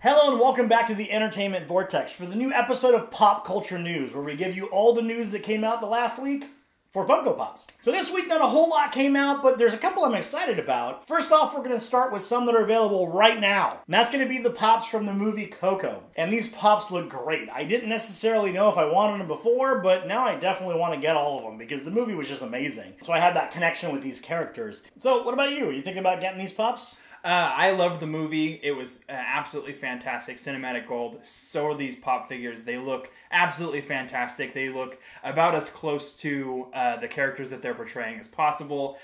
Hello and welcome back to the Entertainment Vortex for the new episode of Pop Culture News, where we give you all the news that came out the last week for Funko Pops. So this week, not a whole lot came out, but there's a couple I'm excited about. First off, we're going to start with some that are available right now. And that's going to be the Pops from the movie Coco. And these Pops look great. I didn't necessarily know if I wanted them before, but now I definitely want to get all of them because the movie was just amazing. So I had that connection with these characters. So what about you? Are you thinking about getting these Pops? I loved the movie. It was absolutely fantastic. Cinematic gold. So are these pop figures. They look absolutely fantastic. They look about as close to the characters that they're portraying as possible.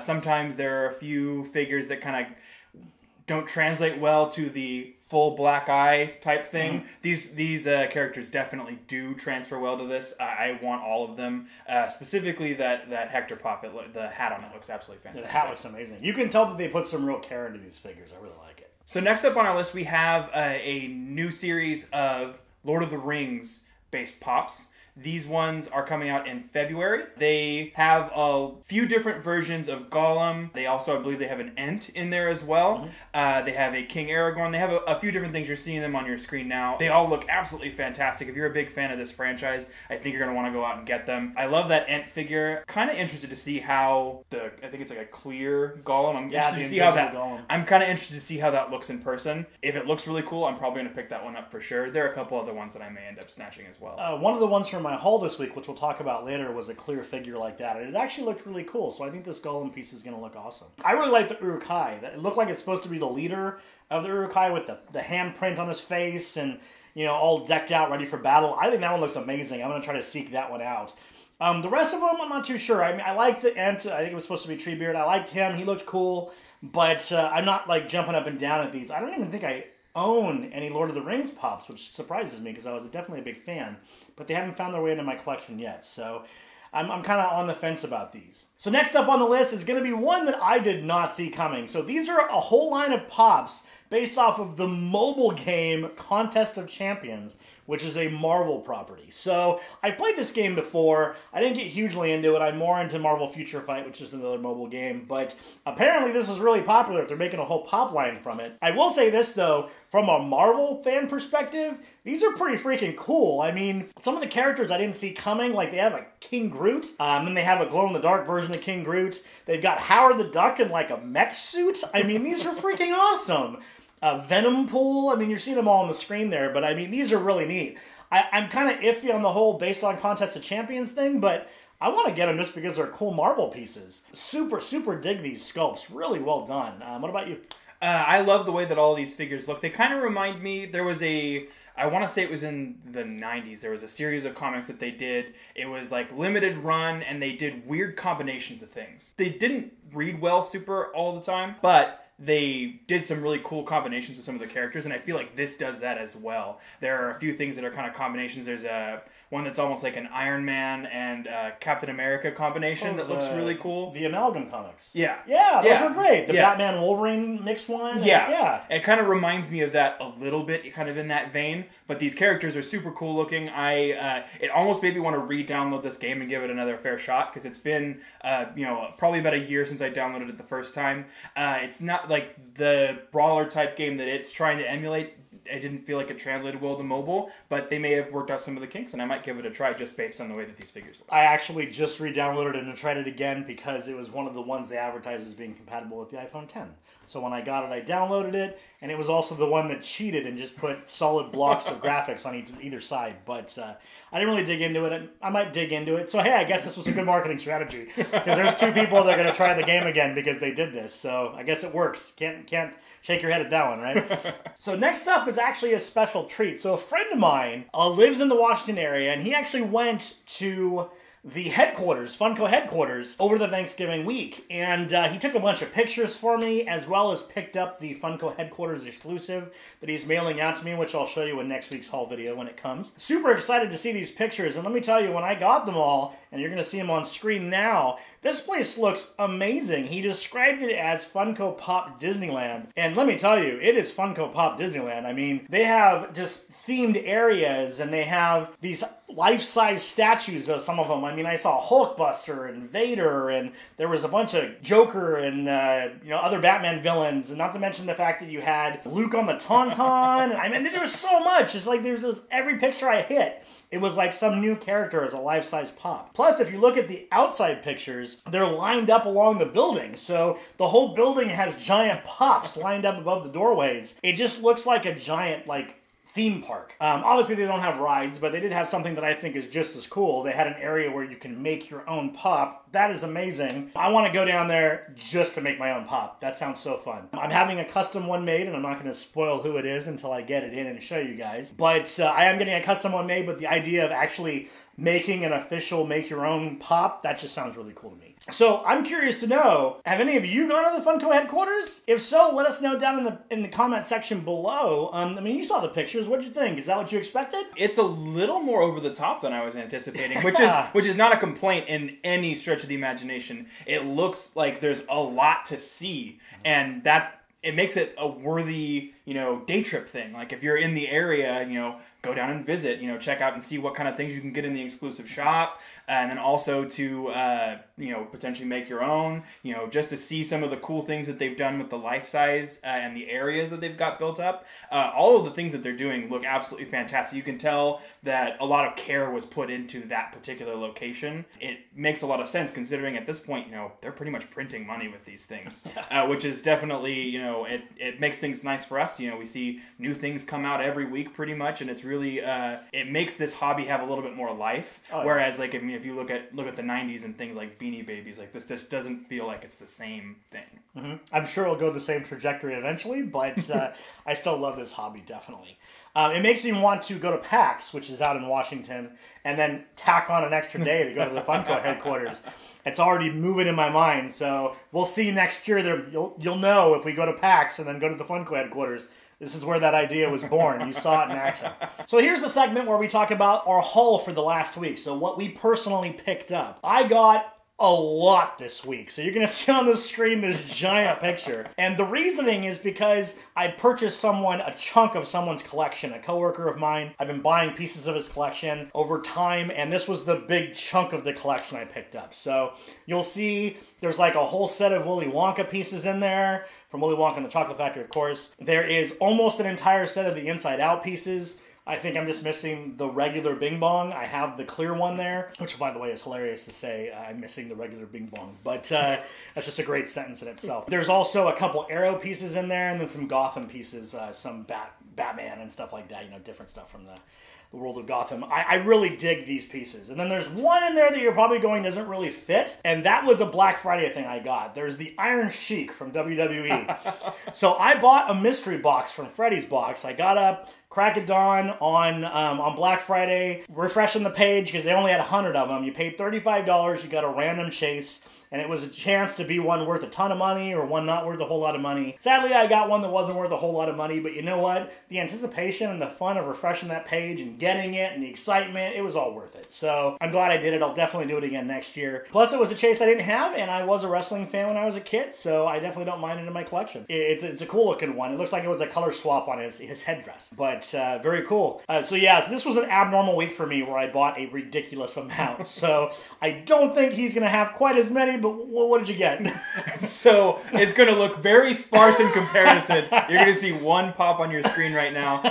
Sometimes there are a few figures that kind of don't translate well to the full black eye type thing. Mm-hmm. These characters definitely do transfer well to this. I want all of them. Specifically that Hector Pop, the hat on it looks absolutely fantastic. Yeah, the hat looks amazing. You can tell that they put some real care into these figures. I really like it. So next up on our list we have a new series of Lord of the Rings based Pops. These ones are coming out in February. They have a few different versions of Gollum. They also, I believe, they have an Ent in there as well. Mm-hmm. They have a King Aragorn. They have a few different things. You're seeing them on your screen now. They all look absolutely fantastic. If you're a big fan of this franchise, I think you're going to want to go out and get them. I love that Ent figure. Kind of interested to see how I think it's like a clear Gollum. I'm kind of interested to see how that looks in person. If it looks really cool, I'm probably going to pick that one up for sure. There are a couple other ones that I may end up snatching as well. One of the ones from my haul this week, which we'll talk about later, was a clear figure like that, and it actually looked really cool, so I think this Gollum piece is going to look awesome. I really like the Uruk-hai. It looked like it's supposed to be the leader of the Uruk-hai with the handprint on his face and, you know, all decked out, ready for battle. I think that one looks amazing. I'm going to try to seek that one out. The rest of them, I'm not too sure. I mean, I like the Ent. I think it was supposed to be Treebeard. I liked him. He looked cool, but I'm not, like, jumping up and down at these. I don't even think I own any Lord of the Rings Pops, which surprises me because I was definitely a big fan, but they haven't found their way into my collection yet, so I'm kind of on the fence about these. So next up on the list is going to be one that I did not see coming. So these are a whole line of Pops based off of the mobile game Contest of Champions, which is a Marvel property. So I played this game before. I didn't get hugely into it. I'm more into Marvel Future Fight, which is another mobile game. But apparently this is really popular if they're making a whole pop line from it. I will say this, though. From a Marvel fan perspective, these are pretty freaking cool. I mean, some of the characters I didn't see coming, like they have a King Groot, then they have a glow-in-the-dark version of King Groot. They've got Howard the Duck in like a mech suit. I mean, these are freaking awesome. Venom Pool, I mean, you're seeing them all on the screen there, but I mean, these are really neat. I'm kind of iffy on the whole based on Contest of Champions thing, but I want to get them just because they're cool Marvel pieces. Super, super dig these sculpts. Really well done. What about you? I love the way that all these figures look. They kind of remind me, there was I want to say it was in the 90s. There was a series of comics that they did. It was like limited run, and they did weird combinations of things. They didn't read well super all the time, but they did some really cool combinations with some of the characters, and I feel like this does that as well. There are a few things that are kind of combinations. There's one that's almost like an Iron Man and Captain America combination that looks really cool. The Amalgam comics. Yeah. Yeah, those were great. The Batman-Wolverine mixed one. Yeah. It kind of reminds me of that a little bit, kind of in that vein, but these characters are super cool looking. It almost made me want to re-download this game and give it another fair shot, because it's been, probably about a year since I downloaded it the first time. It's not like the brawler type game that it's trying to emulate. I didn't feel like it translated well to mobile, but they may have worked out some of the kinks, and I might give it a try just based on the way that these figures look. I actually just re-downloaded it and tried it again because it was one of the ones they advertised as being compatible with the iPhone X. So when I got it, I downloaded it, and it was also the one that cheated and just put solid blocks of graphics on either side. But I didn't really dig into it. I might dig into it. So hey, I guess this was a good marketing strategy, because there's two people that are going to try the game again because they did this. So I guess it works. Can't shake your head at that one, right? So next up is actually a special treat. So a friend of mine lives in the Washington area, and he actually went to the headquarters, Funko Headquarters, over the Thanksgiving week. And he took a bunch of pictures for me, as well as picked up the Funko Headquarters exclusive that he's mailing out to me, which I'll show you in next week's haul video when it comes. Super excited to see these pictures, and let me tell you, when I got them all, and you're going to see them on screen now, this place looks amazing. He described it as Funko Pop Disneyland, and let me tell you, it is Funko Pop Disneyland. I mean, they have just themed areas, and they have these life-size statues of some of them. I mean, I saw Hulkbuster and Vader, and there was a bunch of Joker and other Batman villains, and not to mention the fact that you had Luke on the Tauntaun. I mean, there was so much. It's like every picture I hit, it was like some new character as a life-size pop. Plus, if you look at the outside pictures, they're lined up along the building, so the whole building has giant pops lined up above the doorways. It just looks like a giant, theme park. Obviously they don't have rides, but they did have something that I think is just as cool. They had an area where you can make your own pop. That is amazing. I want to go down there just to make my own pop. That sounds so fun. I'm having a custom one made, and I'm not going to spoil who it is until I get it in and show you guys. But I am getting a custom one made, but the idea of actually making an official make your own pop, that just sounds really cool to me. So I'm curious to know, have any of you gone to the Funko headquarters? If so, let us know down in the comment section below. I mean, you saw the pictures. What'd you think? Is that what you expected? It's a little more over the top than I was anticipating, which is not a complaint in any stretch of the imagination. It looks like there's a lot to see, and that it makes it a worthy, day trip thing. Like if you're in the area, go down and visit, check out and see what kind of things you can get in the exclusive shop, and then also to, potentially make your own, just to see some of the cool things that they've done with the life size and the areas that they've got built up. All of the things that they're doing look absolutely fantastic. You can tell that a lot of care was put into that particular location. It makes a lot of sense considering at this point, they're pretty much printing money with these things, which is definitely, it makes things nice for us. We see new things come out every week pretty much, and it's really, it makes this hobby have a little bit more life. Oh, yeah. Whereas, if you look at the 90s and things like Beanie Babies, this just doesn't feel like it's the same thing. Mm-hmm. I'm sure it'll go the same trajectory eventually, but I still love this hobby, definitely. It makes me want to go to PAX, which is out in Washington, and then tack on an extra day to go to the Funko headquarters. It's already moving in my mind, so we'll see next year. You'll know if we go to PAX and then go to the Funko headquarters. This is where that idea was born. You saw it in action. So here's a segment where we talk about our haul for the last week. So what we personally picked up. I got a lot this week. So you're going to see on the screen this giant picture. And the reasoning is because I purchased a chunk of someone's collection. A coworker of mine, I've been buying pieces of his collection over time, and this was the big chunk of the collection I picked up. So you'll see there's a whole set of Willy Wonka pieces in there, from Willy Wonka and the Chocolate Factory, of course. There is almost an entire set of the Inside Out pieces. I think I'm just missing the regular Bing Bong. I have the clear one there, which, by the way, is hilarious to say I'm missing the regular Bing Bong. But that's just a great sentence in itself. There's also a couple Arrow pieces in there, and then some Gotham pieces, some Batman and stuff like that, different stuff from the world of Gotham. I really dig these pieces. And then there's one in there that you're probably going doesn't really fit, and that was a Black Friday thing I got. There's the Iron Sheik from WWE. So I bought a mystery box from Freddy's Box. I got up crack of dawn on Black Friday, refreshing the page because they only had 100 of them. You paid $35, you got a random chase, and it was a chance to be one worth a ton of money or one not worth a whole lot of money. Sadly, I got one that wasn't worth a whole lot of money, but you know what? The anticipation and the fun of refreshing that page and getting it and the excitement, it was all worth it. So I'm glad I did it. I'll definitely do it again next year. Plus, it was a chase I didn't have, and I was a wrestling fan when I was a kid, so I definitely don't mind it in my collection. It's a cool looking one. It looks like it was a color swap on his headdress, but very cool. So yeah, this was an abnormal week for me where I bought a ridiculous amount. So I don't think he's going to have quite as many, but what did you get? So it's going to look very sparse in comparison. You're going to see one pop on your screen right now.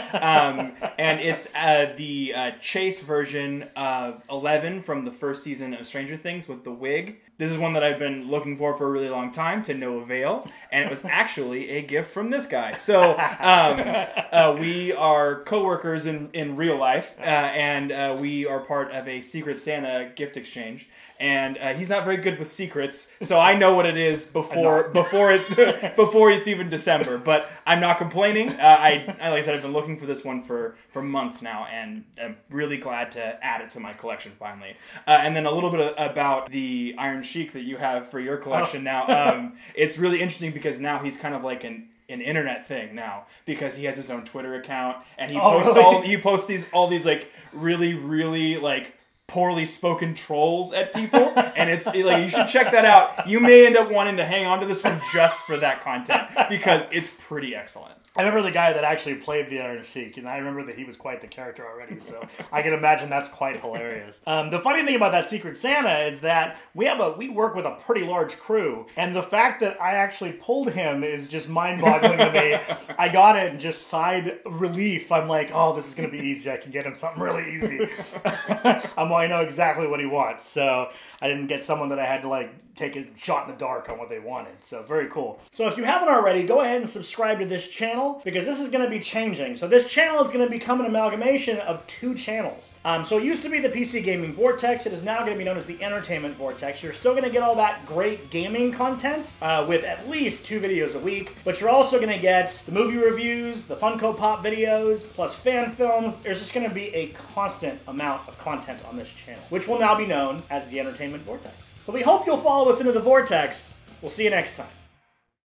And it's the Chase version of 11 from the first season of Stranger Things with the wig. This is one that I've been looking for a really long time, to no avail, and it was actually a gift from this guy. So we are co-workers in real life, and we are part of a Secret Santa gift exchange. And he's not very good with secrets, so I know what it is before it's even December. But I'm not complaining. Like I said, I've been looking for this one for months now, and I'm really glad to add it to my collection finally. And then a little bit about the Iron Sheik that you have for your collection now. It's really interesting because now he's kind of like an internet thing now, because he has his own Twitter account, and he posts all these like really like poorly spoken trolls at people, and it's like, you should check that out. You may end up wanting to hang on to this one just for that content, because it's pretty excellent. I remember the guy that actually played the Iron Sheik, and I remember that he was quite the character already, so I can imagine that's quite hilarious. The funny thing about that Secret Santa is that we work with a pretty large crew, and the fact that I actually pulled him is just mind-boggling to me. I got it and just sighed relief. I'm like, oh, this is going to be easy. I can get him something really easy. I know exactly what he wants, so I didn't get someone that I had to like take a shot in the dark on what they wanted. So very cool. So if you haven't already, go ahead and subscribe to this channel because this is going to be changing. So this channel is going to become an amalgamation of 2 channels. So it used to be the PC Gaming Vortex. It is now going to be known as the Entertainment Vortex. You're still going to get all that great gaming content with at least 2 videos a week, but you're also going to get the movie reviews, the Funko Pop videos, plus fan films. There's just going to be a constant amount of content on this channel, which will now be known as the Entertainment Vortex. So we hope you'll follow us into the Vortex. We'll see you next time.